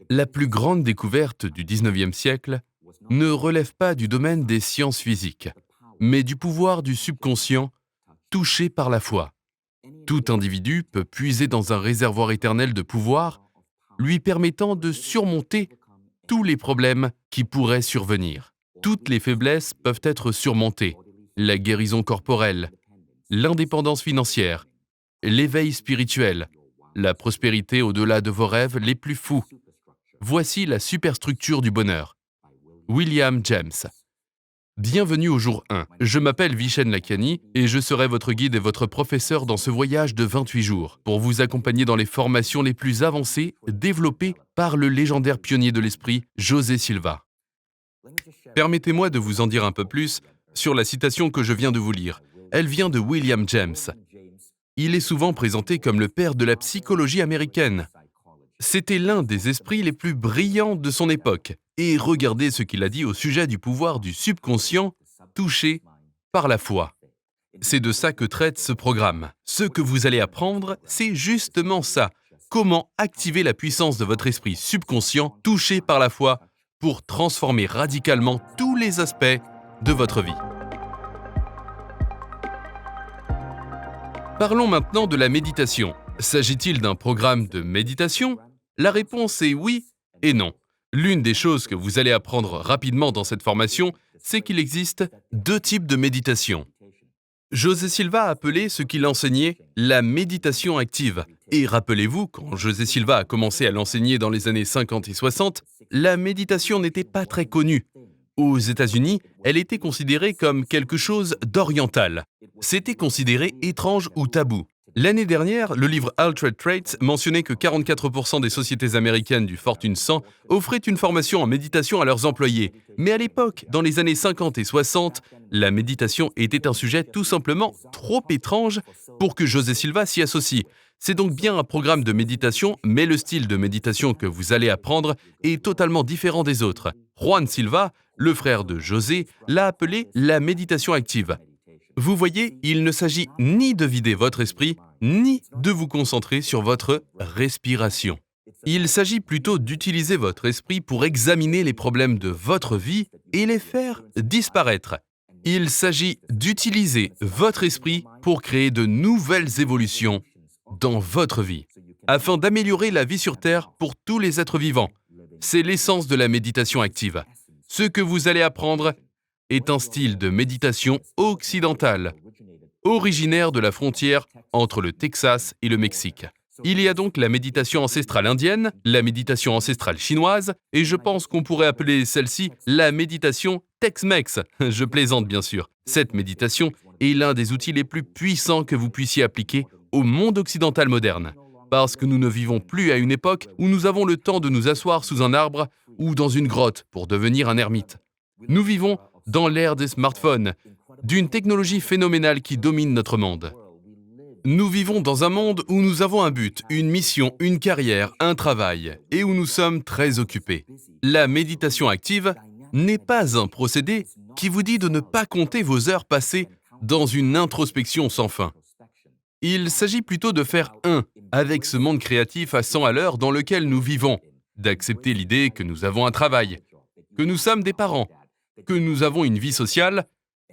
La plus grande découverte du 19e siècle ne relève pas du domaine des sciences physiques, mais du pouvoir du subconscient touché par la foi. Tout individu peut puiser dans un réservoir éternel de pouvoir, lui permettant de surmonter tous les problèmes qui pourraient survenir. Toutes les faiblesses peuvent être surmontées. La guérison corporelle, l'indépendance financière, l'éveil spirituel, la prospérité au-delà de vos rêves les plus fous. Voici la superstructure du bonheur. William James. Bienvenue au jour 1. Je m'appelle Vishen Lakhiani et je serai votre guide et votre professeur dans ce voyage de 28 jours pour vous accompagner dans les formations les plus avancées développées par le légendaire pionnier de l'esprit, José Silva. Permettez-moi de vous en dire un peu plus sur la citation que je viens de vous lire. Elle vient de William James. Il est souvent présenté comme le père de la psychologie américaine. C'était l'un des esprits les plus brillants de son époque. Et regardez ce qu'il a dit au sujet du pouvoir du subconscient touché par la foi. C'est de ça que traite ce programme. Ce que vous allez apprendre, c'est justement ça. Comment activer la puissance de votre esprit subconscient touché par la foi pour transformer radicalement tous les aspects de votre vie. Parlons maintenant de la méditation. S'agit-il d'un programme de méditation? La réponse est oui et non. L'une des choses que vous allez apprendre rapidement dans cette formation, c'est qu'il existe deux types de méditation. José Silva a appelé ce qu'il enseignait la méditation active. Et rappelez-vous, quand José Silva a commencé à l'enseigner dans les années 50 et 60, la méditation n'était pas très connue. Aux États-Unis, elle était considérée comme quelque chose d'oriental. C'était considéré étrange ou tabou. L'année dernière, le livre Altered Traits mentionnait que 44% des sociétés américaines du Fortune 100 offraient une formation en méditation à leurs employés. Mais à l'époque, dans les années 50 et 60, la méditation était un sujet tout simplement trop étrange pour que José Silva s'y associe. C'est donc bien un programme de méditation, mais le style de méditation que vous allez apprendre est totalement différent des autres. Juan Silva, le frère de José, l'a appelé la méditation active. Vous voyez, il ne s'agit ni de vider votre esprit, ni de vous concentrer sur votre respiration. Il s'agit plutôt d'utiliser votre esprit pour examiner les problèmes de votre vie et les faire disparaître. Il s'agit d'utiliser votre esprit pour créer de nouvelles évolutions dans votre vie, afin d'améliorer la vie sur Terre pour tous les êtres vivants. C'est l'essence de la méditation active. Ce que vous allez apprendre est un style de méditation occidentale, originaire de la frontière entre le Texas et le Mexique. Il y a donc la méditation ancestrale indienne, la méditation ancestrale chinoise, et je pense qu'on pourrait appeler celle-ci la méditation Tex-Mex. Je plaisante bien sûr. Cette méditation est l'un des outils les plus puissants que vous puissiez appliquer au monde occidental moderne. Parce que nous ne vivons plus à une époque où nous avons le temps de nous asseoir sous un arbre ou dans une grotte pour devenir un ermite. Nous vivons dans l'ère des smartphones, d'une technologie phénoménale qui domine notre monde. Nous vivons dans un monde où nous avons un but, une mission, une carrière, un travail, et où nous sommes très occupés. La méditation active n'est pas un procédé qui vous dit de ne pas compter vos heures passées dans une introspection sans fin. Il s'agit plutôt de faire un avec ce monde créatif à 100 à l'heure dans lequel nous vivons, d'accepter l'idée que nous avons un travail, que nous sommes des parents, que nous avons une vie sociale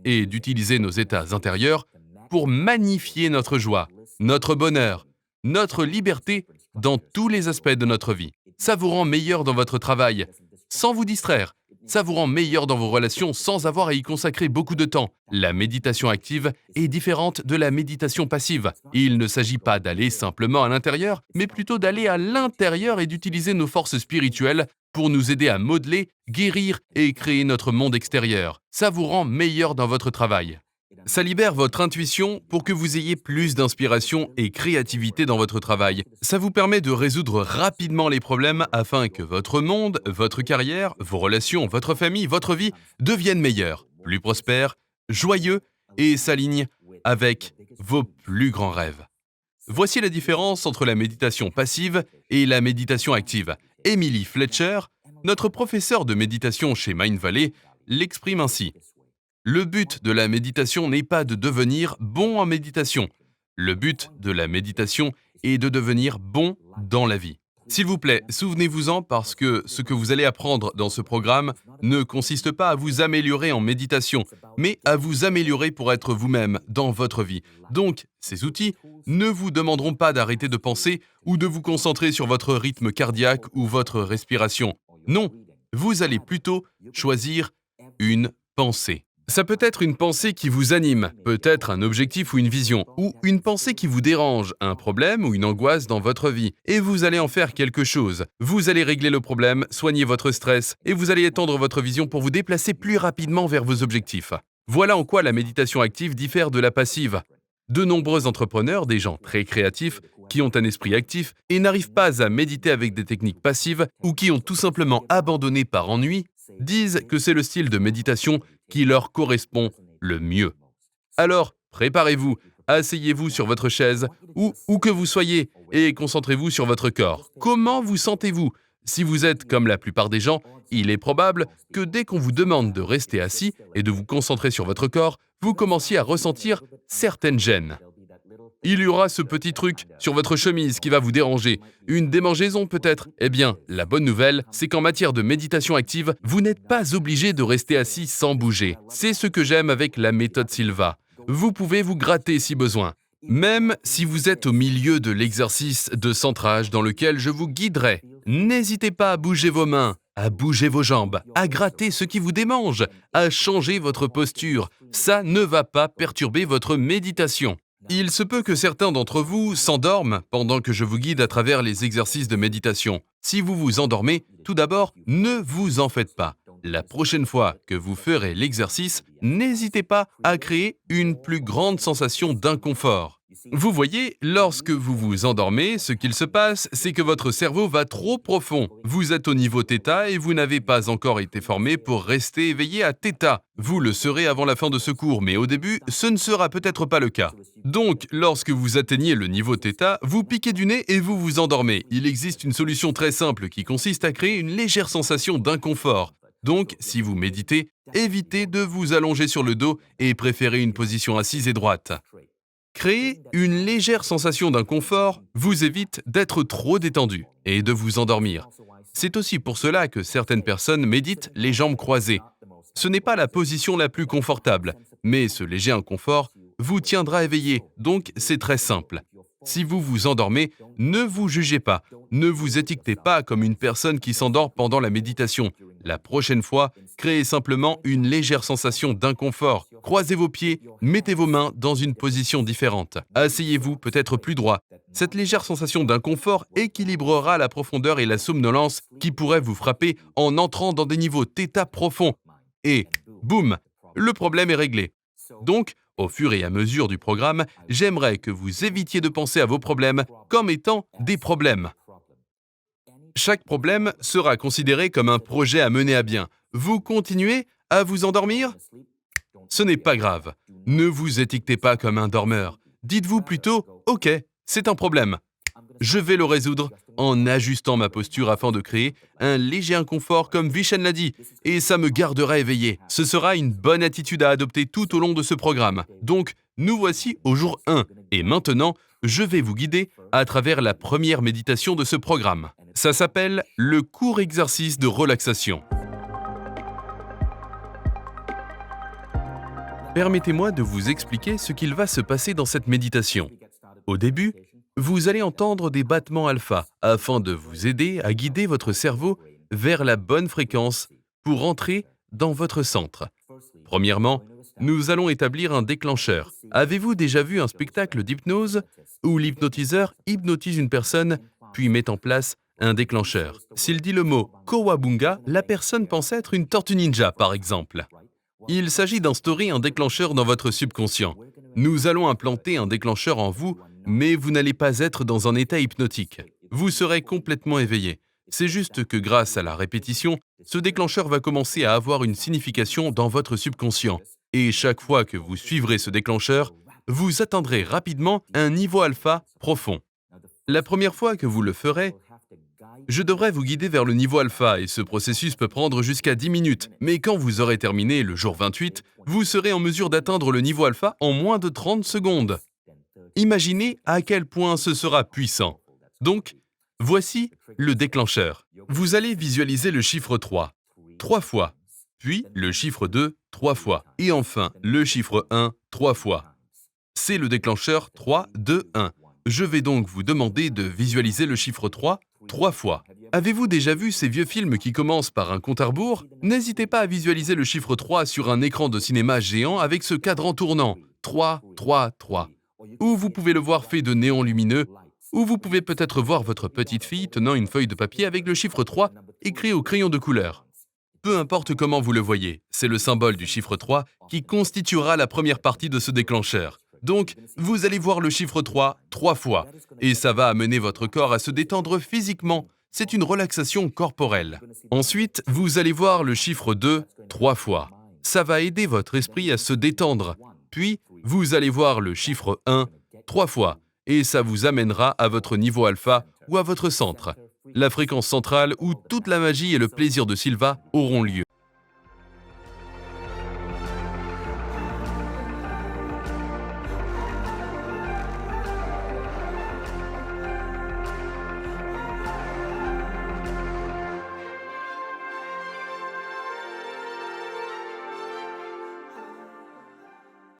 et d'utiliser nos états intérieurs pour magnifier notre joie, notre bonheur, notre liberté dans tous les aspects de notre vie. Ça vous rend meilleur dans votre travail, sans vous distraire. Ça vous rend meilleur dans vos relations sans avoir à y consacrer beaucoup de temps. La méditation active est différente de la méditation passive. Il ne s'agit pas d'aller simplement à l'intérieur, mais plutôt d'aller à l'intérieur et d'utiliser nos forces spirituelles pour nous aider à modeler, guérir et créer notre monde extérieur. Ça vous rend meilleur dans votre travail. Ça libère votre intuition pour que vous ayez plus d'inspiration et créativité dans votre travail. Ça vous permet de résoudre rapidement les problèmes afin que votre monde, votre carrière, vos relations, votre famille, votre vie deviennent meilleurs, plus prospères, joyeux et s'alignent avec vos plus grands rêves. Voici la différence entre la méditation passive et la méditation active. Emily Fletcher, notre professeure de méditation chez Mindvalley, l'exprime ainsi. Le but de la méditation n'est pas de devenir bon en méditation. Le but de la méditation est de devenir bon dans la vie. S'il vous plaît, souvenez-vous-en parce que ce que vous allez apprendre dans ce programme ne consiste pas à vous améliorer en méditation, mais à vous améliorer pour être vous-même dans votre vie. Donc, ces outils ne vous demanderont pas d'arrêter de penser ou de vous concentrer sur votre rythme cardiaque ou votre respiration. Non, vous allez plutôt choisir une pensée. Ça peut être une pensée qui vous anime, peut-être un objectif ou une vision, ou une pensée qui vous dérange, un problème ou une angoisse dans votre vie, et vous allez en faire quelque chose. Vous allez régler le problème, soigner votre stress, et vous allez étendre votre vision pour vous déplacer plus rapidement vers vos objectifs. Voilà en quoi la méditation active diffère de la passive. De nombreux entrepreneurs, des gens très créatifs, qui ont un esprit actif et n'arrivent pas à méditer avec des techniques passives ou qui ont tout simplement abandonné par ennui, disent que c'est le style de méditation qui leur correspond le mieux. Alors, préparez-vous, asseyez-vous sur votre chaise ou où que vous soyez et concentrez-vous sur votre corps. Comment vous sentez-vous? Si vous êtes comme la plupart des gens, il est probable que dès qu'on vous demande de rester assis et de vous concentrer sur votre corps, vous commenciez à ressentir certaines gênes. Il y aura ce petit truc sur votre chemise qui va vous déranger. Une démangeaison peut-être. Eh bien, la bonne nouvelle, c'est qu'en matière de méditation active, vous n'êtes pas obligé de rester assis sans bouger. C'est ce que j'aime avec la méthode Silva. Vous pouvez vous gratter si besoin. Même si vous êtes au milieu de l'exercice de centrage dans lequel je vous guiderai, n'hésitez pas à bouger vos mains, à bouger vos jambes, à gratter ce qui vous démange, à changer votre posture. Ça ne va pas perturber votre méditation. Il se peut que certains d'entre vous s'endorment pendant que je vous guide à travers les exercices de méditation. Si vous vous endormez, tout d'abord, ne vous en faites pas. La prochaine fois que vous ferez l'exercice, n'hésitez pas à créer une plus grande sensation d'inconfort. Vous voyez, lorsque vous vous endormez, ce qu'il se passe, c'est que votre cerveau va trop profond. Vous êtes au niveau θ et vous n'avez pas encore été formé pour rester éveillé à θ. Vous le serez avant la fin de ce cours, mais au début, ce ne sera peut-être pas le cas. Donc, lorsque vous atteignez le niveau θ, vous piquez du nez et vous vous endormez. Il existe une solution très simple qui consiste à créer une légère sensation d'inconfort. Donc, si vous méditez, évitez de vous allonger sur le dos et préférez une position assise et droite. Créer une légère sensation d'inconfort vous évite d'être trop détendu et de vous endormir. C'est aussi pour cela que certaines personnes méditent les jambes croisées. Ce n'est pas la position la plus confortable, mais ce léger inconfort vous tiendra éveillé, donc c'est très simple. Si vous vous endormez, ne vous jugez pas, ne vous étiquetez pas comme une personne qui s'endort pendant la méditation. La prochaine fois, créez simplement une légère sensation d'inconfort. Croisez vos pieds, mettez vos mains dans une position différente. Asseyez-vous peut-être plus droit. Cette légère sensation d'inconfort équilibrera la profondeur et la somnolence qui pourraient vous frapper en entrant dans des niveaux θ profonds. Et, boum, le problème est réglé. Donc, au fur et à mesure du programme, j'aimerais que vous évitiez de penser à vos problèmes comme étant des problèmes. Chaque problème sera considéré comme un projet à mener à bien. Vous continuez à vous endormir? Ce n'est pas grave. Ne vous étiquetez pas comme un dormeur. Dites-vous plutôt « Ok, c'est un problème. Je vais le résoudre en ajustant ma posture afin de créer un léger inconfort comme Vishen l'a dit, et ça me gardera éveillé. Ce sera une bonne attitude à adopter tout au long de ce programme. Donc, nous voici au jour 1, et maintenant, je vais vous guider à travers la première méditation de ce programme. Ça s'appelle le court exercice de relaxation. Permettez-moi de vous expliquer ce qu'il va se passer dans cette méditation. Au début, vous allez entendre des battements alpha afin de vous aider à guider votre cerveau vers la bonne fréquence pour entrer dans votre centre. Premièrement, nous allons établir un déclencheur. Avez-vous déjà vu un spectacle d'hypnose où l'hypnotiseur hypnotise une personne puis met en place un déclencheur? S'il dit le mot « Kowabunga », la personne pense être une tortue ninja, par exemple. Il s'agit d'instaurer un déclencheur dans votre subconscient. Nous allons implanter un déclencheur en vous, mais vous n'allez pas être dans un état hypnotique. Vous serez complètement éveillé. C'est juste que grâce à la répétition, ce déclencheur va commencer à avoir une signification dans votre subconscient. Et chaque fois que vous suivrez ce déclencheur, vous atteindrez rapidement un niveau alpha profond. La première fois que vous le ferez, je devrais vous guider vers le niveau alpha et ce processus peut prendre jusqu'à 10 minutes. Mais quand vous aurez terminé le jour 28, vous serez en mesure d'atteindre le niveau alpha en moins de 30 secondes. Imaginez à quel point ce sera puissant. Donc, Voici le déclencheur. Vous allez visualiser le chiffre 3, 3 fois, puis le chiffre 2, 3 fois, et enfin le chiffre 1, 3 fois. C'est le déclencheur 3, 2, 1. Je vais donc vous demander de visualiser le chiffre 3, 3 fois. Avez-vous déjà vu ces vieux films qui commencent par un compte à rebours? N'hésitez pas à visualiser le chiffre 3 sur un écran de cinéma géant avec ce cadran tournant, 3, 3, 3. Ou vous pouvez le voir fait de néons lumineux, ou vous pouvez peut-être voir votre petite fille tenant une feuille de papier avec le chiffre 3 écrit au crayon de couleur. Peu importe comment vous le voyez, c'est le symbole du chiffre 3 qui constituera la première partie de ce déclencheur. Donc, vous allez voir le chiffre 3 3 fois, et ça va amener votre corps à se détendre physiquement. C'est une relaxation corporelle. Ensuite, vous allez voir le chiffre 2 3 fois. Ça va aider votre esprit à se détendre. Puis, vous allez voir le chiffre 1 3 fois, et ça vous amènera à votre niveau alpha ou à votre centre, la fréquence centrale où toute la magie et le plaisir de Silva auront lieu.